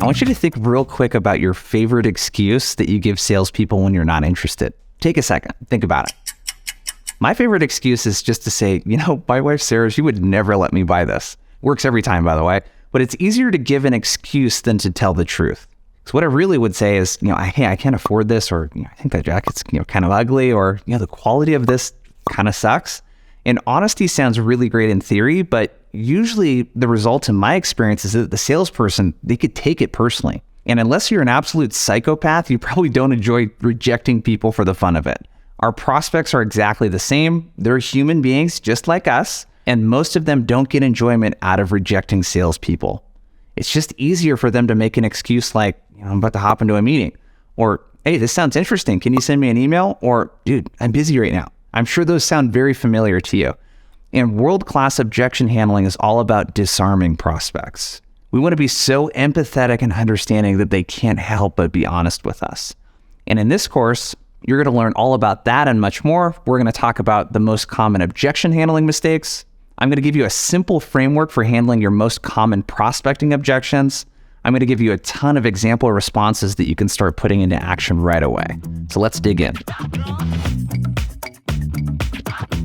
want you to think real quick about your favorite excuse that you give salespeople when you're not interested. Take a second, think about it. My favorite excuse is just to say, my wife, Sarah, she would never let me buy this. Works every time, by the way, but it's easier to give an excuse than to tell the truth. So what I really would say is, hey, I can't afford this, or I think that jacket's, kind of ugly, or, the quality of this kind of sucks. And honesty sounds really great in theory, but usually the result in my experience is that the salesperson, they could take it personally. And unless you're an absolute psychopath, you probably don't enjoy rejecting people for the fun of it. Our prospects are exactly the same. They're human beings just like us, and most of them don't get enjoyment out of rejecting salespeople. It's just easier for them to make an excuse like, I'm about to hop into a meeting, or, hey, this sounds interesting. Can you send me an email? Or, dude, I'm busy right now. I'm sure those sound very familiar to you. And world-class objection handling is all about disarming prospects. We want to be so empathetic and understanding that they can't help but be honest with us. And in this course, you're going to learn all about that and much more. We're going to talk about the most common objection handling mistakes. I'm going to give you a simple framework for handling your most common prospecting objections. I'm going to give you a ton of example responses that you can start putting into action right away. So let's dig in.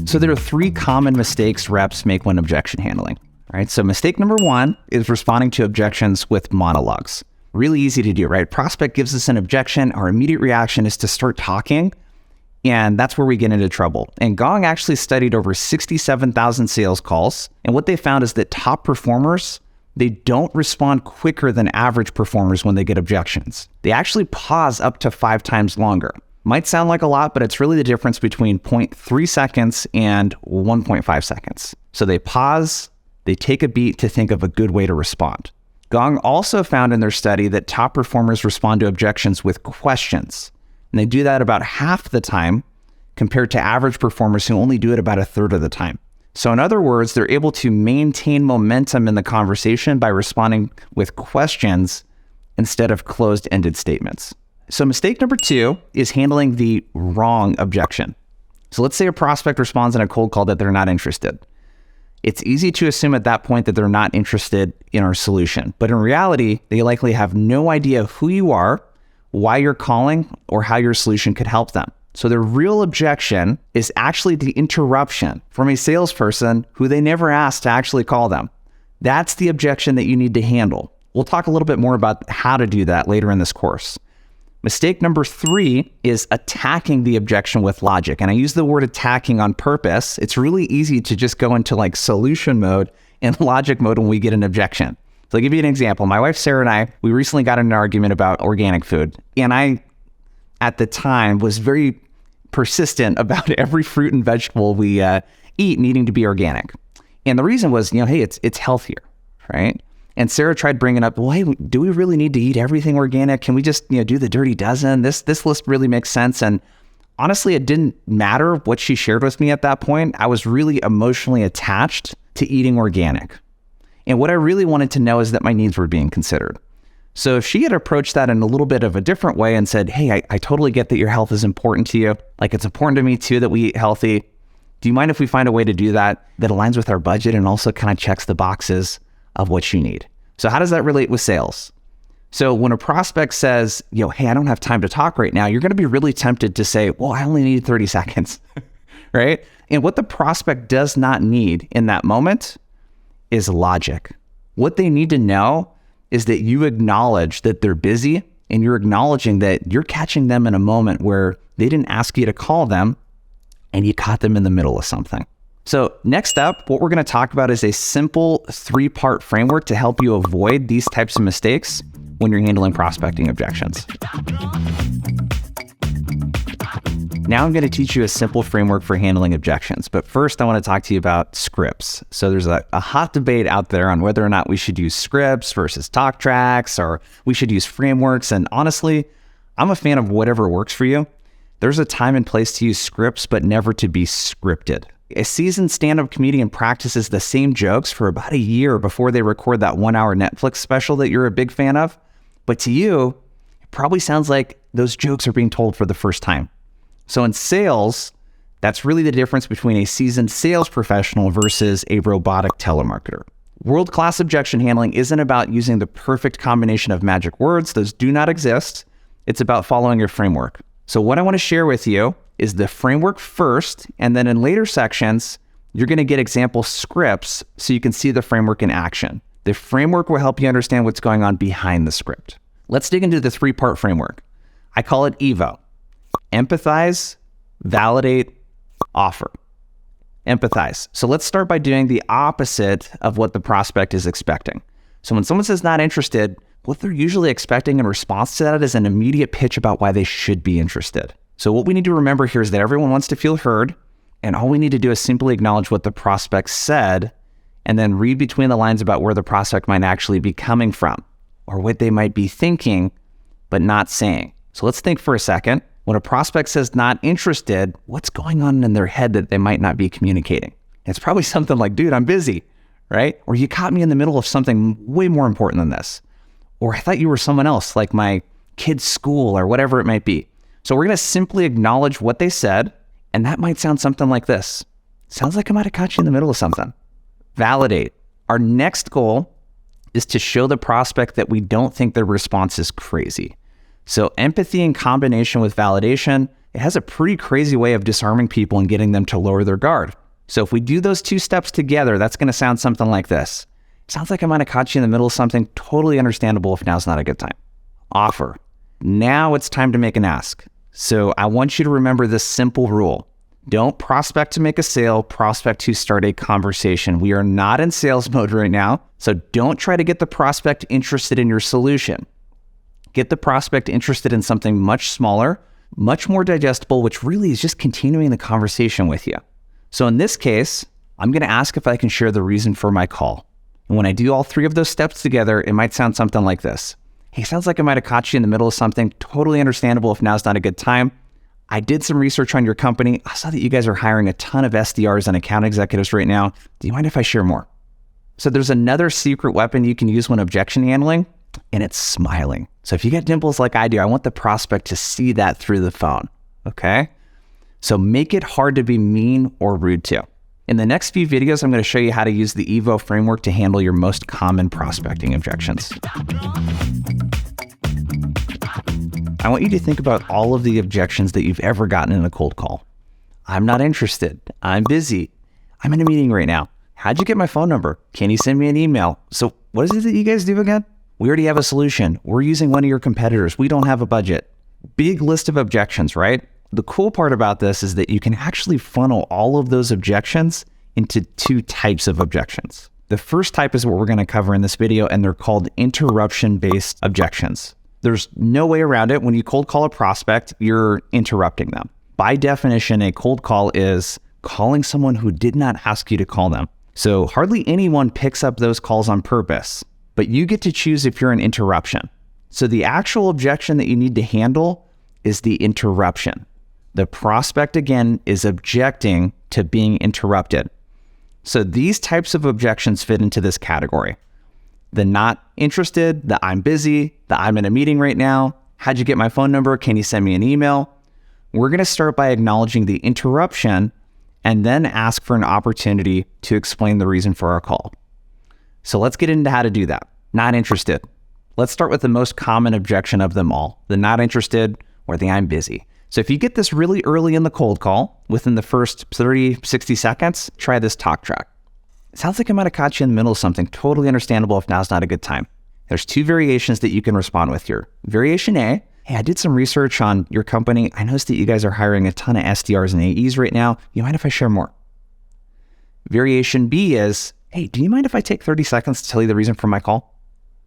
So there are 3 common mistakes reps make when objection handling. All right. So mistake number 1 is responding to objections with monologues. Really easy to do, right? Prospect gives us an objection. Our immediate reaction is to start talking. And that's where we get into trouble. And Gong actually studied over 67,000 sales calls. And what they found is that top performers, they don't respond quicker than average performers when they get objections. They actually pause up to 5 times longer. Might sound like a lot, but it's really the difference between 0.3 seconds and 1.5 seconds. So they pause, they take a beat to think of a good way to respond. Gong also found in their study that top performers respond to objections with questions. And they do that about half the time compared to average performers who only do it about a third of the time. So in other words, they're able to maintain momentum in the conversation by responding with questions instead of closed-ended statements. So mistake number 2 is handling the wrong objection. So let's say a prospect responds in a cold call that they're not interested. It's easy to assume at that point that they're not interested in our solution. But in reality, they likely have no idea who you are, why you're calling, or how your solution could help them. So their real objection is actually the interruption from a salesperson who they never asked to actually call them. That's the objection that you need to handle. We'll talk a little bit more about how to do that later in this course. Mistake number 3 is attacking the objection with logic. And I use the word attacking on purpose. It's really easy to just go into like solution mode and logic mode when we get an objection. So I'll give you an example. My wife, Sarah, and I, we recently got in an argument about organic food. And I, at the time, was very persistent about every fruit and vegetable we eat needing to be organic. And the reason was, hey, it's healthier, right? And Sarah tried bringing up, well, hey, do we really need to eat everything organic? Can we just, do the dirty dozen? This list really makes sense. And honestly, it didn't matter what she shared with me at that point. I was really emotionally attached to eating organic. And what I really wanted to know is that my needs were being considered. So if she had approached that in a little bit of a different way and said, hey, I totally get that your health is important to you. Like, it's important to me too that we eat healthy. Do you mind if we find a way to do that aligns with our budget and also kind of checks the boxes of what you need? So how does that relate with sales? So when a prospect says, hey, I don't have time to talk right now, you're going to be really tempted to say, well, I only need 30 seconds, right? And what the prospect does not need in that moment is logic. What they need to know is that you acknowledge that they're busy, and you're acknowledging that you're catching them in a moment where they didn't ask you to call them and you caught them in the middle of something. So next up, what we're going to talk about is a simple 3-part framework to help you avoid these types of mistakes when you're handling prospecting objections. Now I'm going to teach you a simple framework for handling objections. But first, I want to talk to you about scripts. So there's a hot debate out there on whether or not we should use scripts versus talk tracks, or we should use frameworks. And honestly, I'm a fan of whatever works for you. There's a time and place to use scripts, but never to be scripted. A seasoned stand-up comedian practices the same jokes for about a year before they record that 1-hour Netflix special that you're a big fan of. But to you, it probably sounds like those jokes are being told for the first time. So in sales, that's really the difference between a seasoned sales professional versus a robotic telemarketer. World-class objection handling isn't about using the perfect combination of magic words. Those do not exist. It's about following your framework. So what I want to share with you is the framework first, and then in later sections, you're going to get example scripts so you can see the framework in action. The framework will help you understand what's going on behind the script. Let's dig into the 3-part framework. I call it EVO. Empathize, validate, offer. Empathize. So let's start by doing the opposite of what the prospect is expecting. So when someone says not interested, what they're usually expecting in response to that is an immediate pitch about why they should be interested. So what we need to remember here is that everyone wants to feel heard, and all we need to do is simply acknowledge what the prospect said and then read between the lines about where the prospect might actually be coming from or what they might be thinking but not saying. So let's think for a second. When a prospect says not interested, what's going on in their head that they might not be communicating? It's probably something like, dude, I'm busy, right? Or you caught me in the middle of something way more important than this. Or I thought you were someone else, like my kid's school or whatever it might be. So we're going to simply acknowledge what they said, and that might sound something like this. Sounds like I might have caught you in the middle of something. Validate. Our next goal is to show the prospect that we don't think their response is crazy. So empathy in combination with validation, it has a pretty crazy way of disarming people and getting them to lower their guard. So if we do those 2 steps together, that's going to sound something like this. Sounds like I might have caught you in the middle of something. Totally understandable if now's not a good time. Offer. Now it's time to make an ask. So I want you to remember this simple rule. Don't prospect to make a sale, prospect to start a conversation. We are not in sales mode right now, so don't try to get the prospect interested in your solution. Get the prospect interested in something much smaller, much more digestible, which really is just continuing the conversation with you. So in this case, I'm going to ask if I can share the reason for my call. And when I do all 3 of those steps together, it might sound something like this. Hey, sounds like I might have caught you in the middle of something. Totally understandable if now's not a good time. I did some research on your company. I saw that you guys are hiring a ton of SDRs and account executives right now. Do you mind if I share more? So there's another secret weapon you can use when objection handling, and it's smiling. So if you get dimples like I do, I want the prospect to see that through the phone, okay? So make it hard to be mean or rude to. In the next few videos, I'm going to show you how to use the EVO framework to handle your most common prospecting objections. I want you to think about all of the objections that you've ever gotten in a cold call. I'm not interested. I'm busy. I'm in a meeting right now. How'd you get my phone number? Can you send me an email? So what is it that you guys do again? We already have a solution. We're using one of your competitors. We don't have a budget. Big list of objections, right? The cool part about this is that you can actually funnel all of those objections into 2 types of objections. The first type is what we're going to cover in this video, and they're called interruption-based objections. There's no way around it. When you cold call a prospect, you're interrupting them. By definition, a cold call is calling someone who did not ask you to call them. So hardly anyone picks up those calls on purpose, but you get to choose if you're an interruption. So the actual objection that you need to handle is the interruption. The prospect, again, is objecting to being interrupted. So these types of objections fit into this category. The not interested, the I'm busy, the I'm in a meeting right now, how'd you get my phone number, can you send me an email? We're going to start by acknowledging the interruption and then ask for an opportunity to explain the reason for our call. So let's get into how to do that. Not interested. Let's start with the most common objection of them all, the not interested or the I'm busy. So if you get this really early in the cold call, within the first 30, 60 seconds, try this talk track. It sounds like I might have caught you in the middle of something. Totally understandable if now's not a good time. There's 2 variations that you can respond with here. Variation A, hey, I did some research on your company. I noticed that you guys are hiring a ton of SDRs and AEs right now. You mind if I share more? Variation B is, hey, do you mind if I take 30 seconds to tell you the reason for my call?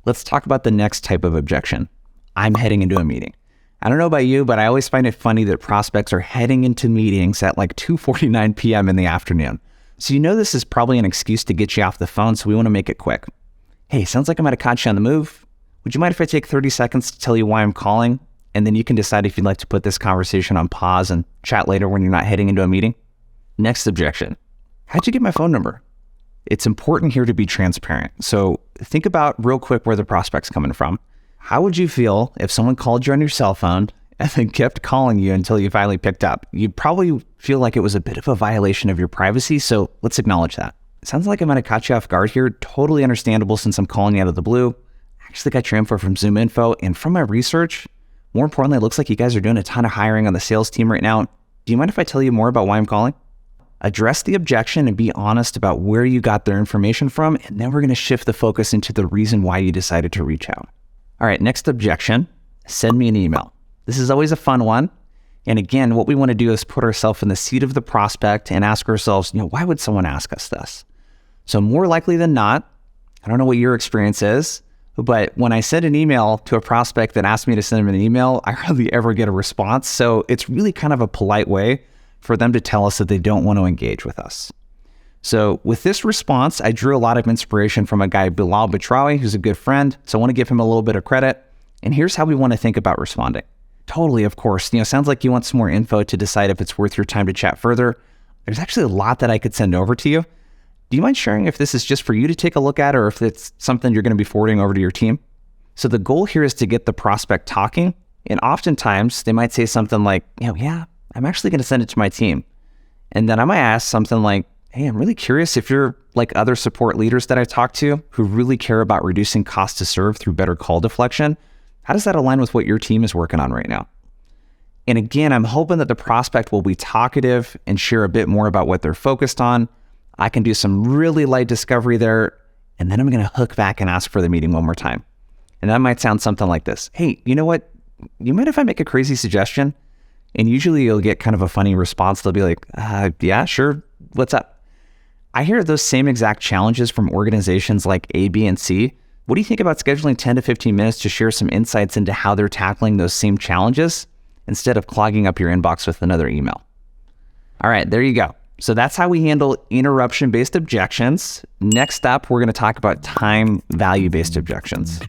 Let's talk about the next type of objection. I'm heading into a meeting. I don't know about you, but I always find it funny that prospects are heading into meetings at like 2:49 p.m. in the afternoon. So you know this is probably an excuse to get you off the phone, so we want to make it quick. Hey, sounds like I might have caught you on the move. Would you mind if I take 30 seconds to tell you why I'm calling? And then you can decide if you'd like to put this conversation on pause and chat later when you're not heading into a meeting. Next objection. How'd you get my phone number? It's important here to be transparent. So think about real quick where the prospect's coming from. How would you feel if someone called you on your cell phone and then kept calling you until you finally picked up? You'd probably feel like it was a bit of a violation of your privacy, so let's acknowledge that. sounds like I might have caught you off guard here. Totally understandable since I'm calling you out of the blue. I actually got your info from Zoom Info, and from my research, more importantly, it looks like you guys are doing a ton of hiring on the sales team right now. Do you mind if I tell you more about why I'm calling? Address the objection and be honest about where you got their information from, and then we're going to shift the focus into the reason why you decided to reach out. All right, next objection, send me an email. This is always a fun one. And again, what we want to do is put ourselves in the seat of the prospect and ask ourselves, why would someone ask us this? So more likely than not, I don't know what your experience is, but when I send an email to a prospect that asked me to send them an email, I hardly ever get a response. So it's really kind of a polite way for them to tell us that they don't want to engage with us. So with this response, I drew a lot of inspiration from a guy, Bilal Batrawi, who's a good friend. So I want to give him a little bit of credit. And here's how we want to think about responding. Totally, of course. Sounds like you want some more info to decide if it's worth your time to chat further. There's actually a lot that I could send over to you. Do you mind sharing if this is just for you to take a look at or if it's something you're going to be forwarding over to your team? So the goal here is to get the prospect talking. And oftentimes they might say something like, yeah, I'm actually going to send it to my team. And then I might ask something like, hey, I'm really curious if you're like other support leaders that I talk to who really care about reducing cost to serve through better call deflection. How does that align with what your team is working on right now? And again, I'm hoping that the prospect will be talkative and share a bit more about what they're focused on. I can do some really light discovery there, and then I'm going to hook back and ask for the meeting one more time. And that might sound something like this. Hey, you know what? You mind if I make a crazy suggestion? And usually you'll get kind of a funny response. They'll be like, yeah, sure. What's up? I hear those same exact challenges from organizations like A, B, and C. What do you think about scheduling 10 to 15 minutes to share some insights into how they're tackling those same challenges instead of clogging up your inbox with another email? All right, there you go. So that's how we handle interruption-based objections. Next up, we're going to talk about time value-based objections.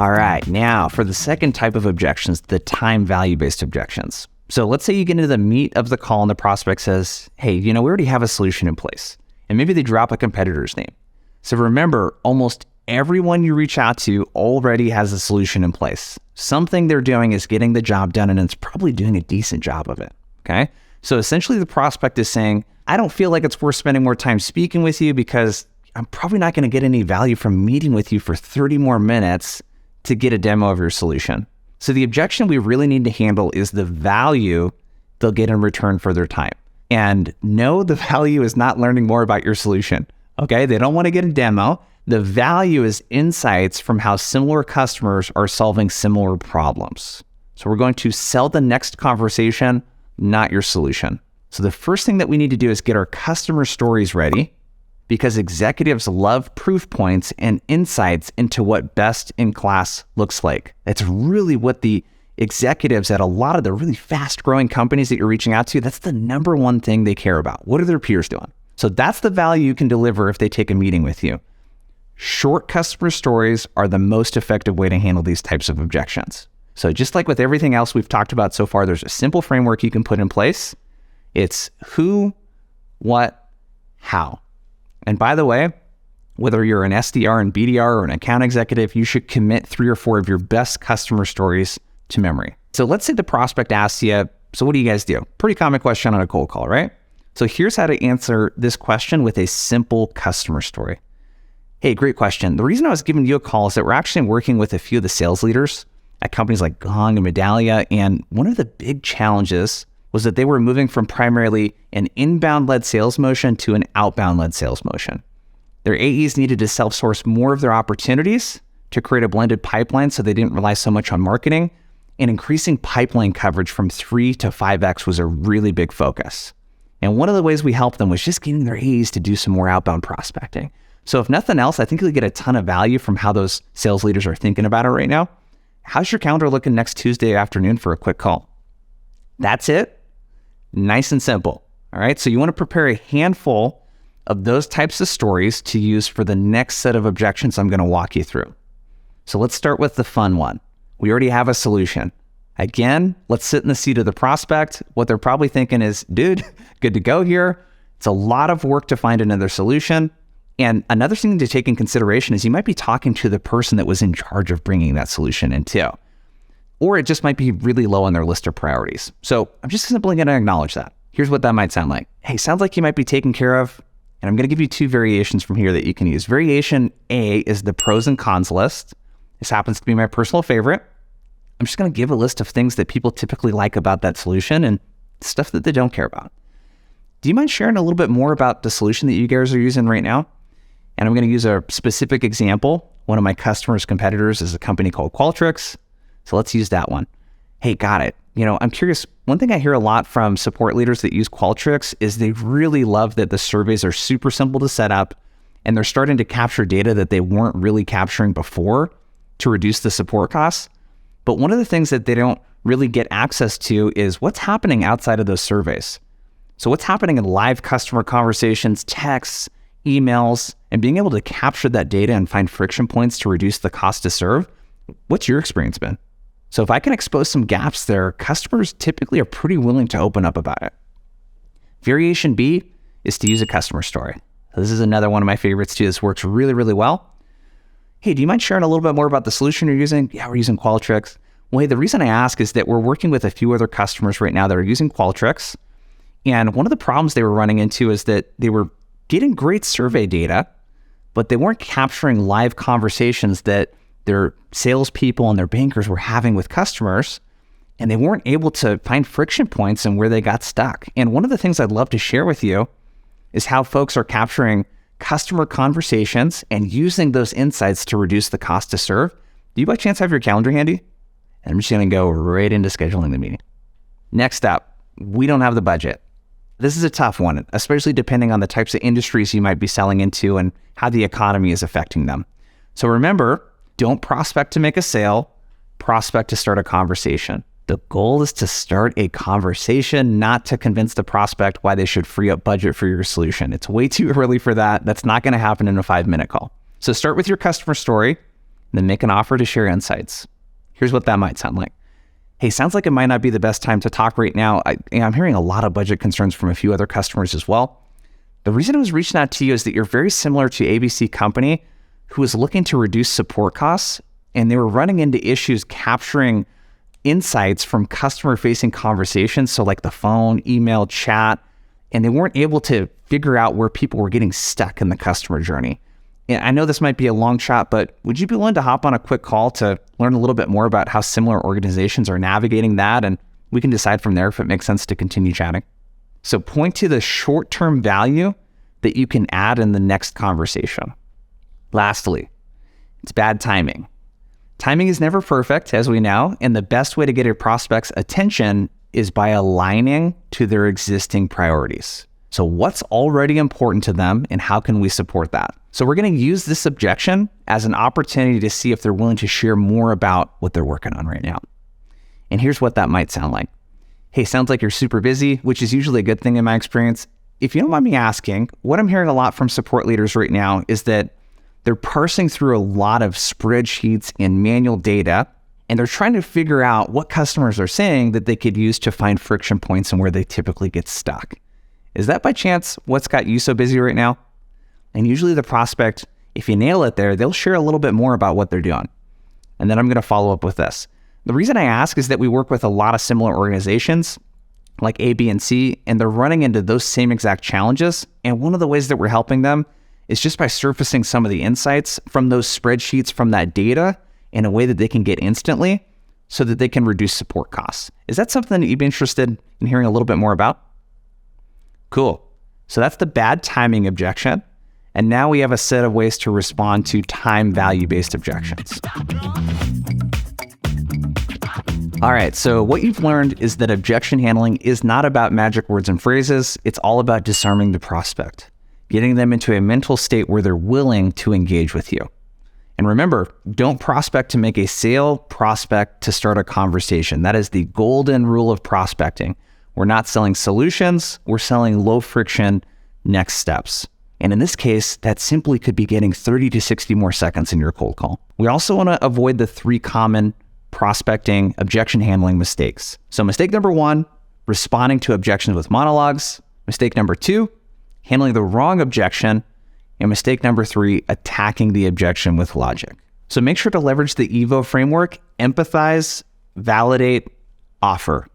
All right, now for the second type of objections, the time value-based objections. So let's say you get into the meat of the call and the prospect says, hey, we already have a solution in place. And maybe they drop a competitor's name. So remember, almost everyone you reach out to already has a solution in place. Something they're doing is getting the job done, and it's probably doing a decent job of it, okay? So essentially the prospect is saying, I don't feel like it's worth spending more time speaking with you because I'm probably not going to get any value from meeting with you for 30 more minutes to get a demo of your solution. So the objection we really need to handle is the value they'll get in return for their time. And no, the value is not learning more about your solution, okay? They don't want to get a demo. The value is insights from how similar customers are solving similar problems. So we're going to sell the next conversation, not your solution. So the first thing that we need to do is get our customer stories ready because executives love proof points and insights into what best in class looks like. That's really what the executives at a lot of the really fast growing companies that you're reaching out to, that's the number one thing they care about. What are their peers doing? So that's the value you can deliver if they take a meeting with you. Short customer stories are the most effective way to handle these types of objections. So just like with everything else we've talked about so far, there's a simple framework you can put in place. It's who, what, how. And by the way, whether you're an SDR and BDR or an account executive, you should commit 3 or 4 of your best customer stories to memory. So let's say the prospect asks you, so what do you guys do? Pretty common question on a cold call, right? So here's how to answer this question with a simple customer story. Hey, great question. The reason I was giving you a call is that we're actually working with a few of the sales leaders at companies like Gong and Medallia. And one of the big challenges was that they were moving from primarily an inbound-led sales motion to an outbound-led sales motion. Their AEs needed to self-source more of their opportunities to create a blended pipeline so they didn't rely so much on marketing. And increasing pipeline coverage from 3 to 5x was a really big focus. And one of the ways we helped them was just getting their AEs to do some more outbound prospecting. So if nothing else, I think you'll get a ton of value from how those sales leaders are thinking about it right now. How's your calendar looking next Tuesday afternoon for a quick call? That's it. Nice and simple. All right. So you want to prepare a handful of those types of stories to use for the next set of objections I'm going to walk you through. So let's start with the fun one. We already have a solution. Again, let's sit in the seat of the prospect. What they're probably thinking is, dude, good to go here. It's a lot of work to find another solution. And another thing to take in consideration is you might be talking to the person that was in charge of bringing that solution in too. Or it just might be really low on their list of priorities. So I'm just simply going to acknowledge that. Here's what that might sound like. Hey, sounds like you might be taken care of. And I'm going to give you two variations from here that you can use. Variation A is the pros and cons list. This happens to be my personal favorite. I'm just going to give a list of things that people typically like about that solution and stuff that they don't care about. Do you mind sharing a little bit more about the solution that you guys are using right now? And I'm going to use a specific example. One of my customers' competitors is a company called Qualtrics. So let's use that one. Hey, got it. I'm curious. One thing I hear a lot from support leaders that use Qualtrics is they really love that the surveys are super simple to set up and they're starting to capture data that they weren't really capturing before to reduce the support costs. But one of the things that they don't really get access to is what's happening outside of those surveys. So what's happening in live customer conversations, texts, emails, and being able to capture that data and find friction points to reduce the cost to serve. What's your experience been? So if I can expose some gaps there, customers typically are pretty willing to open up about it. Variation B is to use a customer story. So this is another one of my favorites too. This works really, really well. Hey, do you mind sharing a little bit more about the solution you're using? Yeah, we're using Qualtrics. Well, hey, the reason I ask is that we're working with a few other customers right now that are using Qualtrics. And one of the problems they were running into is that they were getting great survey data, but they weren't capturing live conversations that their salespeople and their bankers were having with customers, and they weren't able to find friction points and where they got stuck. And one of the things I'd love to share with you is how folks are capturing customer conversations and using those insights to reduce the cost to serve. Do you by chance have your calendar handy? And I'm just going to go right into scheduling the meeting. Next up, we don't have the budget. This is a tough one, especially depending on the types of industries you might be selling into and how the economy is affecting them. So remember, don't prospect to make a sale, prospect to start a conversation. The goal is to start a conversation, not to convince the prospect why they should free up budget for your solution. It's way too early for that. That's not going to happen in a 5-minute call. So start with your customer story, and then make an offer to share insights. Here's what that might sound like. Hey, sounds like it might not be the best time to talk right now. I'm hearing a lot of budget concerns from a few other customers as well. The reason I was reaching out to you is that you're very similar to ABC Company, who was looking to reduce support costs, and they were running into issues capturing insights from customer-facing conversations, so like the phone, email, chat, and they weren't able to figure out where people were getting stuck in the customer journey. And I know this might be a long shot, but would you be willing to hop on a quick call to learn a little bit more about how similar organizations are navigating that, and we can decide from there if it makes sense to continue chatting? So point to the short-term value that you can add in the next conversation. Lastly, it's bad timing. Timing is never perfect, as we know, and the best way to get a prospect's attention is by aligning to their existing priorities. So what's already important to them and how can we support that? So we're going to use this objection as an opportunity to see if they're willing to share more about what they're working on right now. And here's what that might sound like. Hey, sounds like you're super busy, which is usually a good thing in my experience. If you don't mind me asking, what I'm hearing a lot from support leaders right now is that they're parsing through a lot of spreadsheets and manual data, and they're trying to figure out what customers are saying that they could use to find friction points and where they typically get stuck. Is that by chance what's got you so busy right now? And usually the prospect, if you nail it there, they'll share a little bit more about what they're doing. And then I'm going to follow up with this. The reason I ask is that we work with a lot of similar organizations like A, B, and C, and they're running into those same exact challenges. And one of the ways that we're helping them is just by surfacing some of the insights from those spreadsheets, from that data, in a way that they can get instantly so that they can reduce support costs. Is that something that you'd be interested in hearing a little bit more about? Cool. So that's the bad timing objection. And now we have a set of ways to respond to time value-based objections. All right, so what you've learned is that objection handling is not about magic words and phrases. It's all about disarming the prospect, getting them into a mental state where they're willing to engage with you. And remember, don't prospect to make a sale, prospect to start a conversation. That is the golden rule of prospecting. We're not selling solutions, we're selling low friction next steps. And in this case, that simply could be getting 30 to 60 more seconds in your cold call. We also want to avoid the 3 common prospecting objection handling mistakes. So mistake number 1, responding to objections with monologues. Mistake number 2, handling the wrong objection. And mistake number 3, attacking the objection with logic. So make sure to leverage the EVO framework: empathize, validate, offer.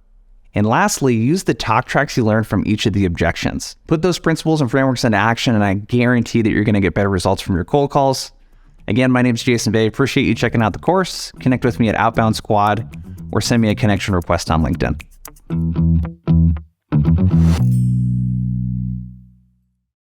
And lastly, use the talk tracks you learned from each of the objections. Put those principles and frameworks into action, and I guarantee that you're going to get better results from your cold calls. Again, my name is Jason Bay. Appreciate you checking out the course. Connect with me at Outbound Squad or send me a connection request on LinkedIn.